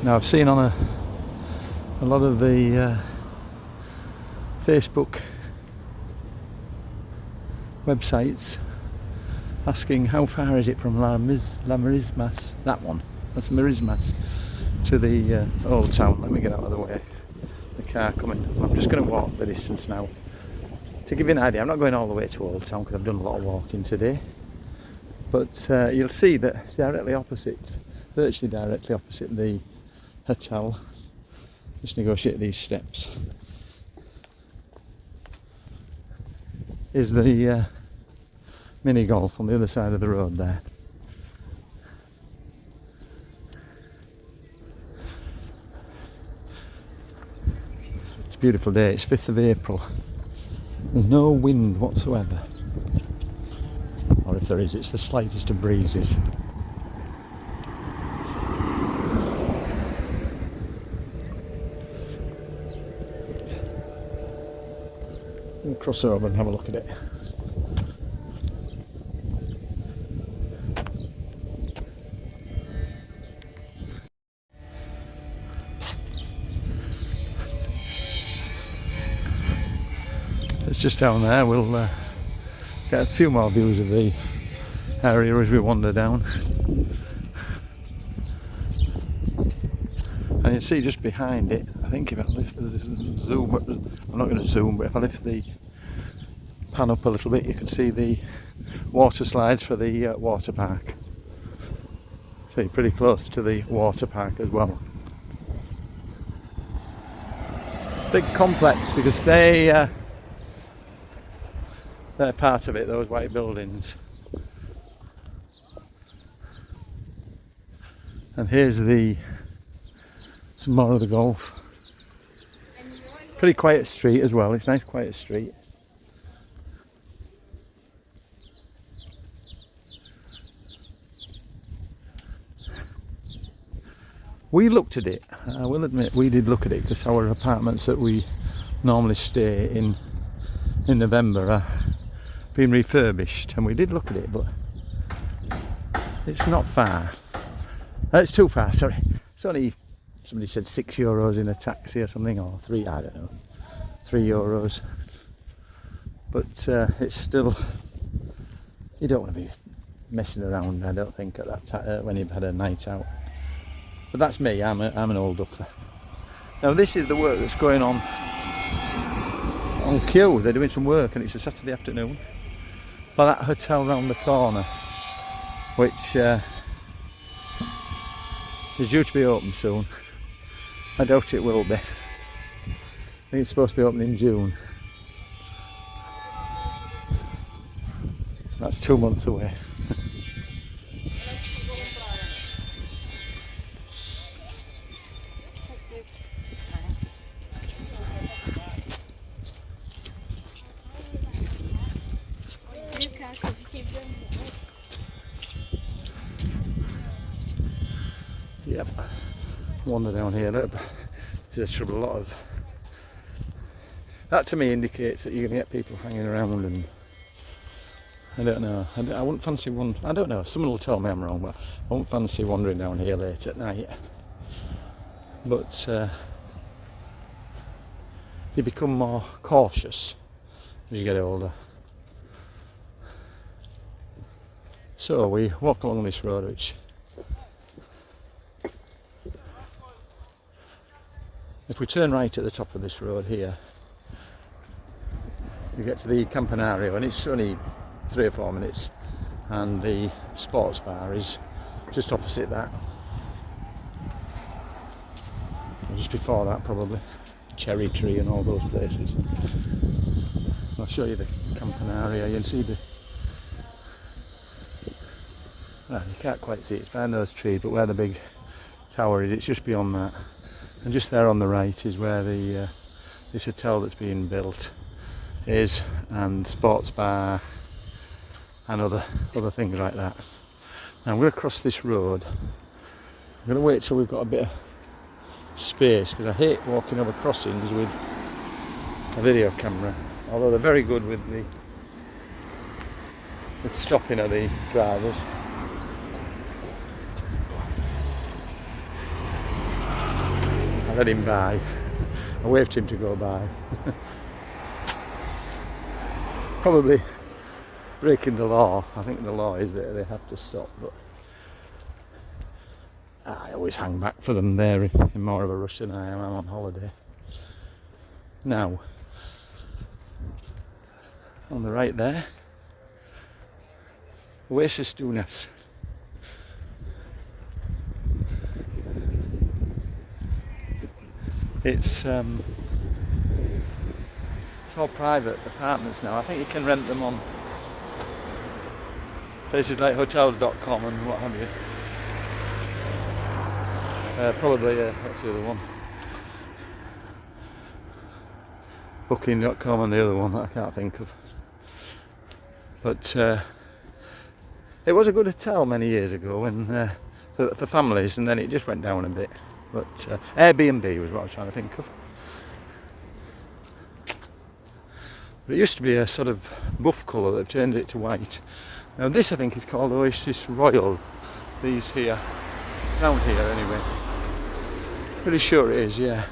Now I've seen on a lot of the Facebook websites asking how far is it from Las Marismas, that one, that's Marismas, to the old town. Let me get out of the way, the car coming. I'm just going to walk the distance now. To give you an idea, I'm not going all the way to Old Town because I've done a lot of walking today, but you'll see that directly opposite, virtually directly opposite the hotel, just negotiate these steps, is the mini golf on the other side of the road there. It's a beautiful day, it's 5th of April. There's no wind whatsoever, or if there is, it's the slightest of breezes. We'll cross over and have a look at it. It's just down there. We'll get a few more views of the area as we wander down. And you see just behind it, I think if I lift the zoom, I'm not going to zoom, but if I lift the pan up a little bit, you can see the water slides for the water park. So pretty close to the water park as well. Big complex because they're part of it, those white buildings. And here's some more of the golf. Pretty quiet street as well, it's a nice quiet street. We looked at it, I will admit we did look at it, because our apartments that we normally stay in November are being refurbished, and we did look at it, but it's not far. It's too far, sorry. It's only, somebody said €6 in a taxi or something, or 3, I don't know, €3. But it's still, you don't want to be messing around, I don't think, at that time when you've had a night out. But that's me, I'm an old duffer. Now this is the work that's going on Kew. They're doing some work and it's a Saturday afternoon. By that hotel round the corner, which is due to be open soon. I doubt it will be. I think it's supposed to be open in June. That's 2 months away. Yep, wander down here. Look, there's a lot of that. To me indicates that you're going to get people hanging around, and I don't know. I wouldn't fancy one. I don't know. Someone will tell me I'm wrong, but I wouldn't fancy wandering down here late at night. But you become more cautious as you get older. So we walk along this road, which, if we turn right at the top of this road here, you get to the Campanario, and it's only 3 or 4 minutes, and the sports bar is just opposite that, or just before that probably. Cherry Tree and all those places. I'll show you the Campanario. You can see the, well, you can't quite see it, it's behind those trees, but where the big tower is, it's just beyond that. And just there on the right is where the this hotel that's being built is, and sports bar and other things like that. Now I'm going to cross this road. I'm going to wait till we've got a bit of space, because I hate walking over crossings with a video camera, although they're very good with the stopping of the drivers. let him by. I waved to him to go by. Probably breaking the law. I think the law is that they have to stop, but I always hang back for them. They're in more of a rush than I am. I'm on holiday. Now, on the right there, Oasis Dunas. It's all private apartments now. I think you can rent them on places like hotels.com and what have you. Probably, what's the other one? Booking.com and the other one that I can't think of. But it was a good hotel many years ago when for families, and then it just went down a bit. But Airbnb was what I was trying to think of. But it used to be a sort of buff colour. They've turned it to white. Now this I think is called Oasis Royal. These here, down here anyway. Pretty sure it is, yeah.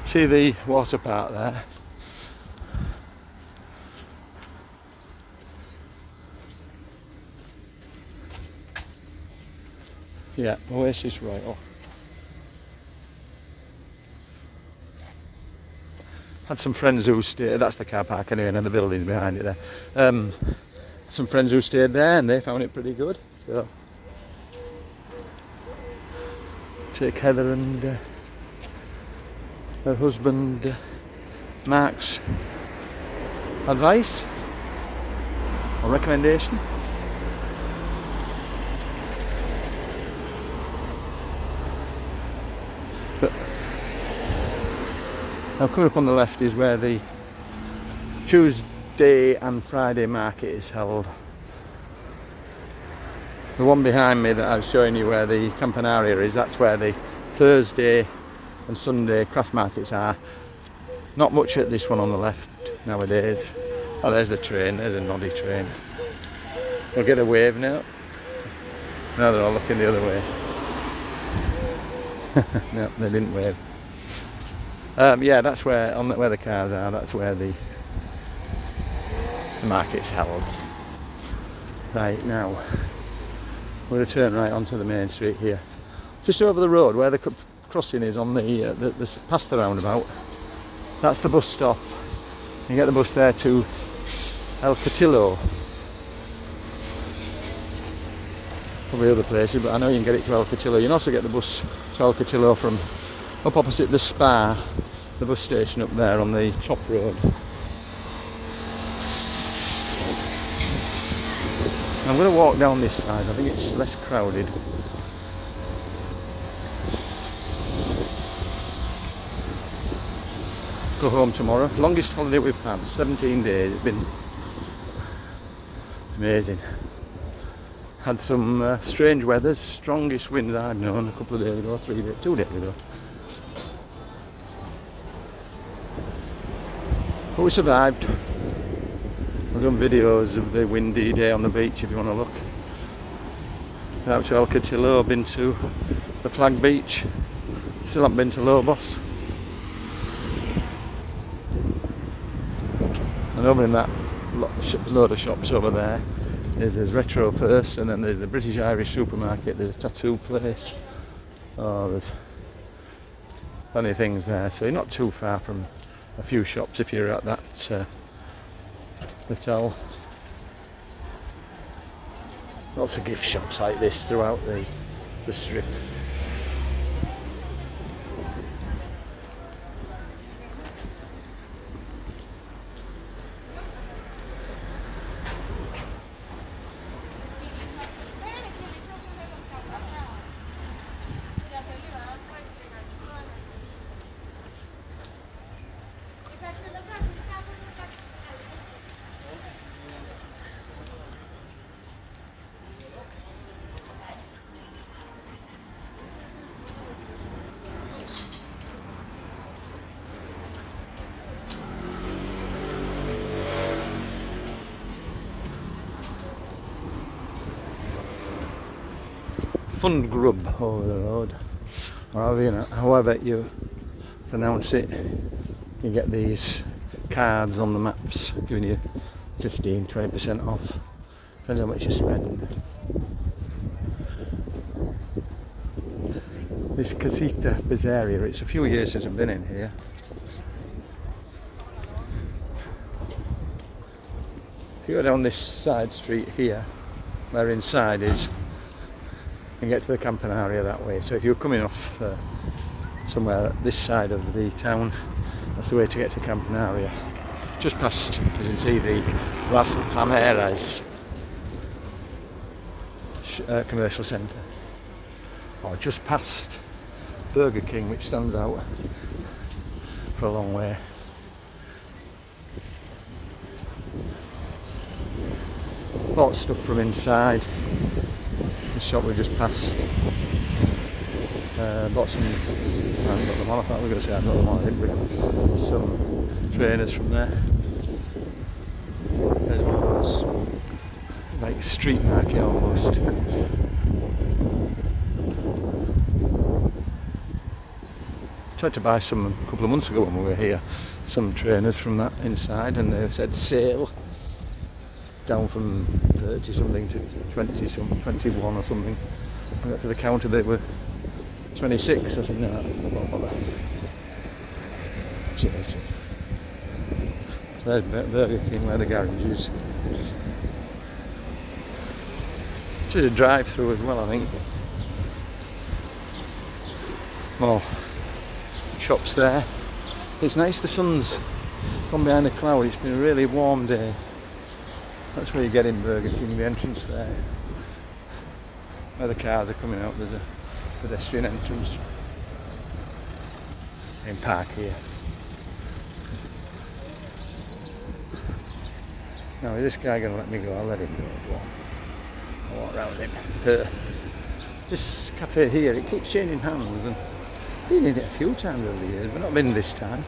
See the water park there? Yeah, Oasis Royal. Had some friends who stayed, that's the car park anyway, and the building behind it there. Some friends who stayed there and they found it pretty good. So take Heather and her husband Mark's advice or recommendation. But now coming up on the left is where the Tuesday and Friday market is held. The one behind me that I was showing you where the Campanaria is, that's where the Thursday and Sunday craft markets are. Not much at this one on the left nowadays. Oh, there's the train, there's a noddy train. We'll get a wave now. No, they're all looking the other way. No, they didn't wave. Yeah, that's where, where the cars are, that's where the market's held. Right, now we're going to turn right onto the main street here. Just over the road where the crossing is on the past the roundabout. That's the bus stop. You get the bus there to El Cotillo. Probably other places, but I know you can get it to El Cotillo. You can also get the bus to El Cotillo from up opposite the Spa, the bus station up there on the top road. I'm going to walk down this side. I think it's less crowded. Go home tomorrow. Longest holiday we've had, 17 days. It's been amazing. Had some strange weather, strongest wind I've known a couple of days ago, 2 days ago. But we survived. I've done videos of the windy day on the beach if you want to look. Been out to El Cotillo, been to the Flag Beach, still haven't been to Lobos. And over in that load of shops over there, there's Retro First, and then there's the British Irish supermarket, there's a tattoo place. Oh, there's plenty of things there, so you're not too far from a few shops if you're at that hotel. Lots of gift shops like this throughout the strip. Fun Grub over the road, or however you pronounce it. You get these cards on the maps giving you 15-20% off, depends how much you spend. This Casita Bizarria, it's a few years since I've been in here. If you go down this side street here, where inside is, and get to the Campanaria that way. So if you're coming off somewhere this side of the town, that's the way to get to Campanaria. Just past, as you can see, the Las Marismas commercial centre, or just past Burger King, which stands out for a long way. Bought stuff from inside the shop we just passed. Bought some, I haven't got them on, I thought we were going to say I haven't got them on, I didn't bring them. Some trainers from there. There's one of those, like street market almost. Tried to buy some a couple of months ago when we were here, some trainers from that inside, and they said sale, down from 30 something to 20 something, 21 or something. I got to the counter, they were 26 or something like that. I won't bother. Cheers. So there's Burger King where the garage is. This is a drive-through as well, I think. More shops there. It's nice, the sun's gone behind the cloud, it's been a really warm day. That's where you get in Burger King, the entrance there. Where the cars are coming out, there's a pedestrian entrance. In park here. Now is this guy going to let me go? I'll let him go. I'll walk round him. This cafe here, it keeps changing hands, and I've been in it a few times over the years, but not been this time.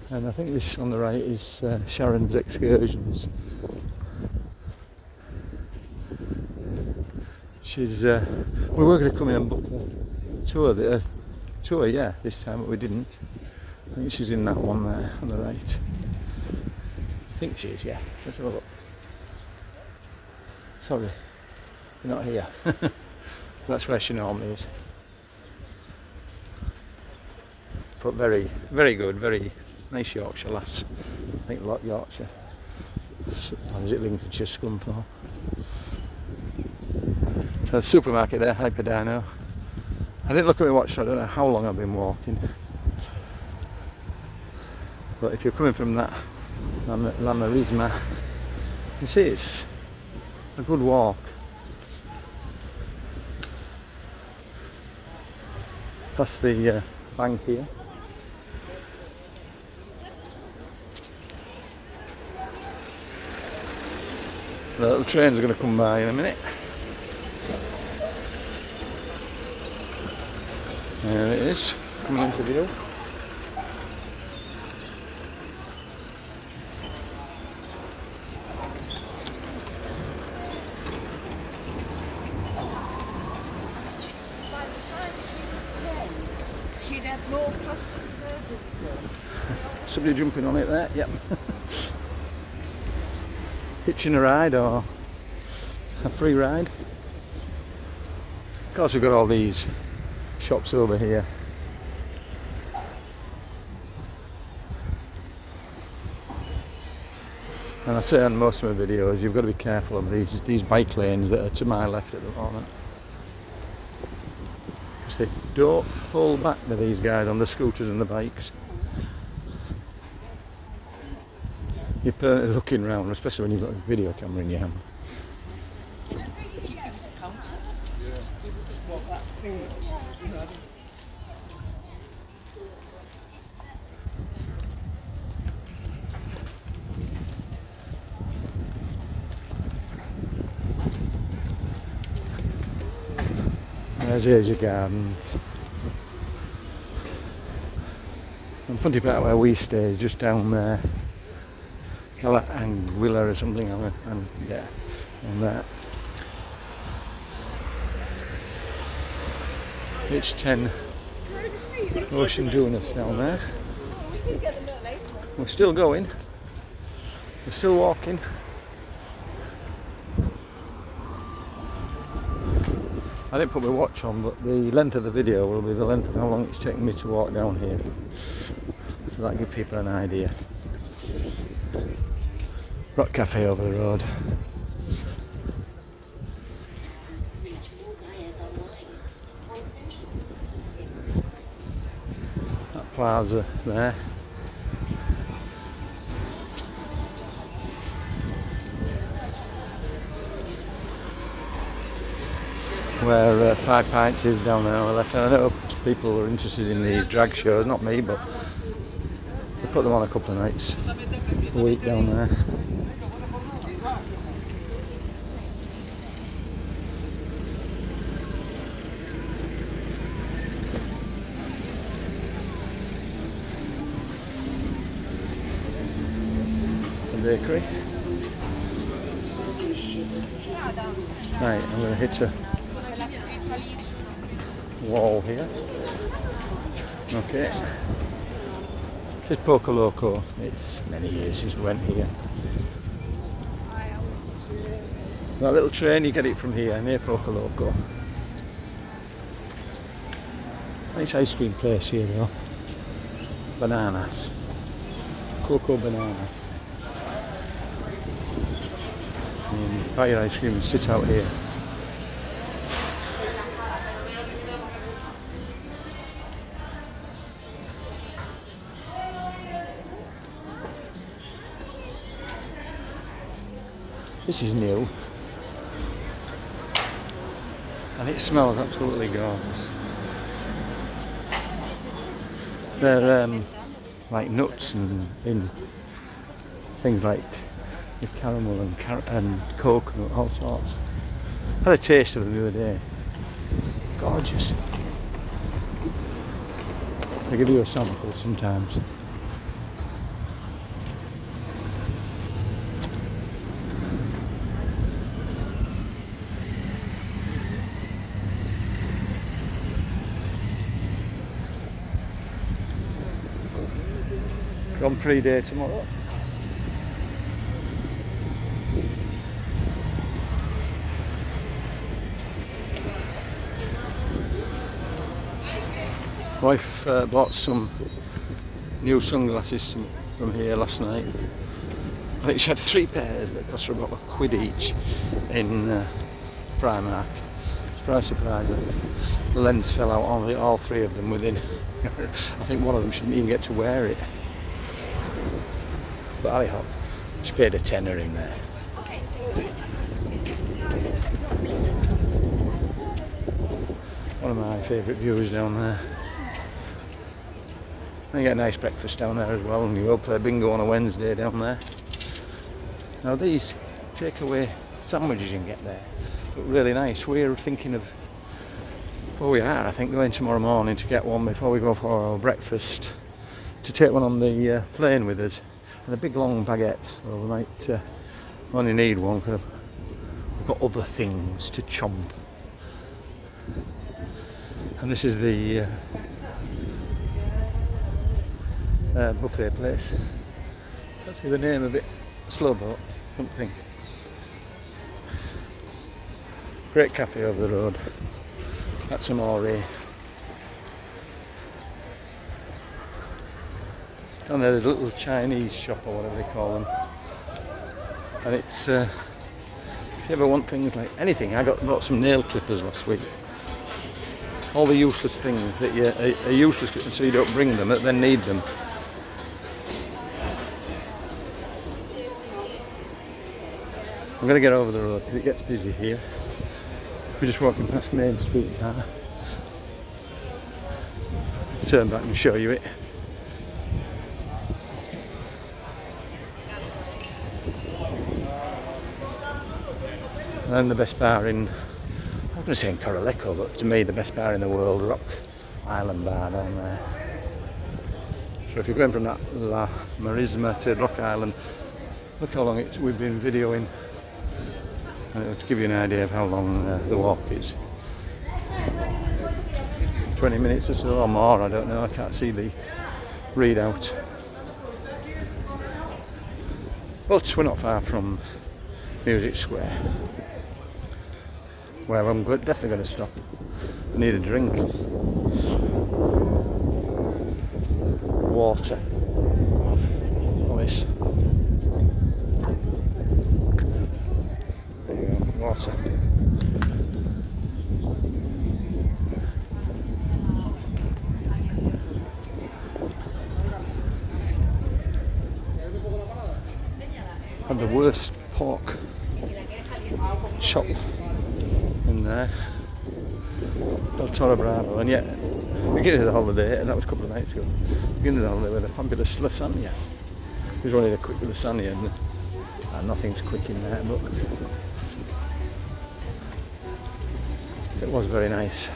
And I think this on the right is Sharon's Excursions. She's we were going to come in and book a tour, yeah, this time, but we didn't. I think she's in that one there on the right. I think she is, yeah. Let's have a look. Sorry, you're not here. That's where she normally is. But very, very good, very nice Yorkshire lass. I think a lot Yorkshire. Or is it Lincolnshire Scunthorpe? So supermarket there, Hyperdino. I didn't look at my watch, so I don't know how long I've been walking. But if you're coming from that La Marisma, you see it's a good walk. Past the bank here. The little trains are going to come by in a minute. There it is, coming into view. By the time she was 10, she'd had more plastic surgery. Somebody jumping on it there, yep. Hitching a ride or a free ride. Of course we've got all these shops over here. And I say on most of my videos, you've got to be careful of these bike lanes that are to my left at the moment. Because they don't pull back to these guys on the scooters and the bikes. You're permanently looking round, especially when you've got a video camera in your hand. Did you give us a counter? Yeah. Give us what that thing was. There's Asia Gardens. And funny part where we stay is just down there. Cala Anguilla or something, and yeah, on that. It's 10 Ocean Dunas down there. We're still going. We're still walking. I didn't put my watch on, but the length of the video will be the length of how long it's taken me to walk down here. So that'll give people an idea. Rock Cafe over the road. That plaza there. Where 5 Pints is down there on the left. I know people were interested in the drag shows, not me, but they put them on a couple of nights a week down there. The bakery. Right, I'm going to hit a wall here. Okay. This is Poco Loco. It's many years since we went here. That little train, you get it from here, near Poco Loco. Nice ice cream place here though. Banana. Cocoa banana. And buy your ice cream and sit out here. This is new, and it smells absolutely gorgeous. They're like nuts and in things like the caramel and coconut, all sorts. I had a taste of them the other day. Gorgeous. They give you a sample sometimes. Grand Prix day tomorrow. Wife bought some new sunglasses from here last night. I think she had 3 pairs that cost her about £1 each in Primark. Surprise, surprise. The lens fell out on all 3 of them within. I think one of them shouldn't even get to wear it. But I hope she paid a tenner in there. One of my favourite views down there. And you get a nice breakfast down there as well, and you will play bingo on a Wednesday down there. Now these takeaway sandwiches you can get there look really nice. We're thinking of, well we are, I think, going tomorrow morning to get one before we go for our breakfast, to take one on the plane with us. And the big long baguettes, so we might only need one because we've got other things to chomp. And this is the buffet place. Let's see the name of it. Slow boat, something. Great cafe over the road. That's Amore. Down there there's a little Chinese shop or whatever they call them. And it's, if you ever want things like anything, I bought some nail clippers last week. All the useless things that are useless so you don't bring them, but then need them. I'm going to get over the road because it gets busy here. We're just walking past Main Street now. Turn back and show you it. And then the best bar in, I going to say in Corralejo, but to me the best bar in the world, Rock Island Bar down there. So if you're going from that La Marisma to Rock Island, look how long we've been videoing, and it'll give you an idea of how long the walk is. 20 minutes or so or more, I don't know, I can't see the readout. But we're not far from Music Square, where I'm definitely going to stop. I need a drink. Water. Oh, yes. There you go, water. Had the worst pork shop in there, El Toro Bravo, and yet beginning of the holiday, and that was a couple of nights ago, beginning of the holiday with a fabulous lasagna. We just wanted a quick lasagna, and nothing's quick in there, but it was very nice.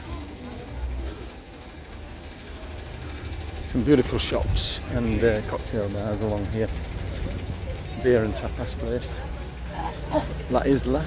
Some beautiful shops and cocktail bars along here. Beer and tapas place. La Isla.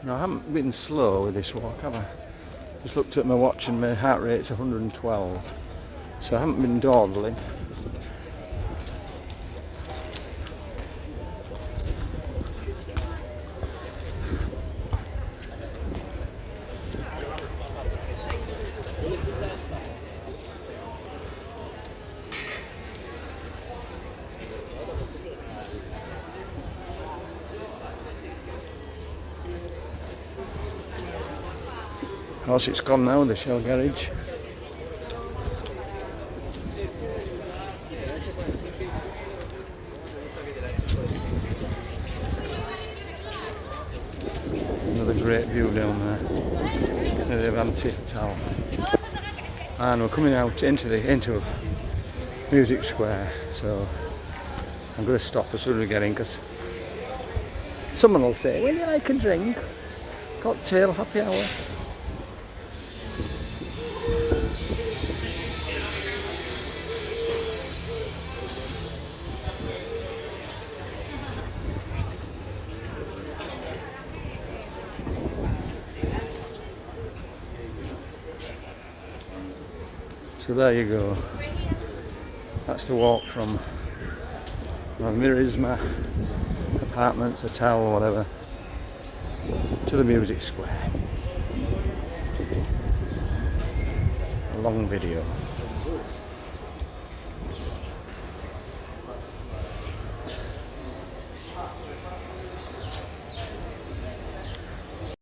Now, I haven't been slow with this walk, have I? Just looked at my watch and my heart rate's 112, so I haven't been dawdling. Of course, it's gone now, the Shell garage. Another great view down there, near the Avanti Tower. And we're coming out into Music Square, so I'm going to stop as soon as we get in, because someone will say, "Will you like a drink? Cocktail, happy hour." So there you go. That's the walk from Las Marismas apartments, hotel, or whatever, to the Music Square. A long video.